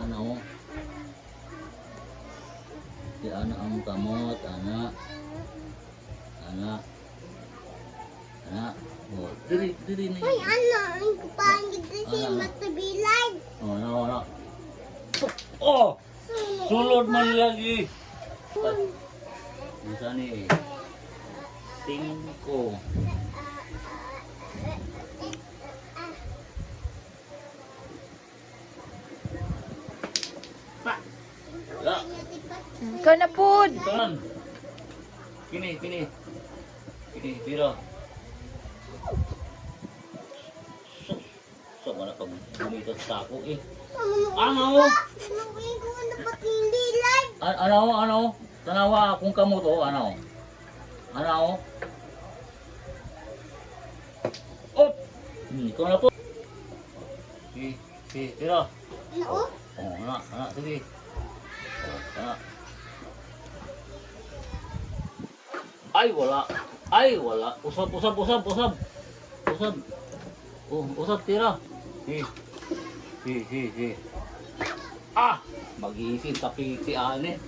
ano. Di ana ang kamot, ana. Ana. Ana. Oh, diri ni. Ay, ano? Ang kupangit na siya matabilay. Oh, ano. Oh! Sulod man lagi. Bisa ni. 5. Ya. Ikaw na pud. Tan. Kini. Kini, pira. So, wala pag bumito sa ako eh. Ano? Ano ko na pati hindi live? Ano? Tanawa kung kamo to, ano? Ano? Oh! Ikaw na po. Pira. Ano? Oh, anak, sige. Oh, anak. Ay, wala. Usap. Oh, usap, tira. Si. Ah! Mag-iisip sa piti, ane.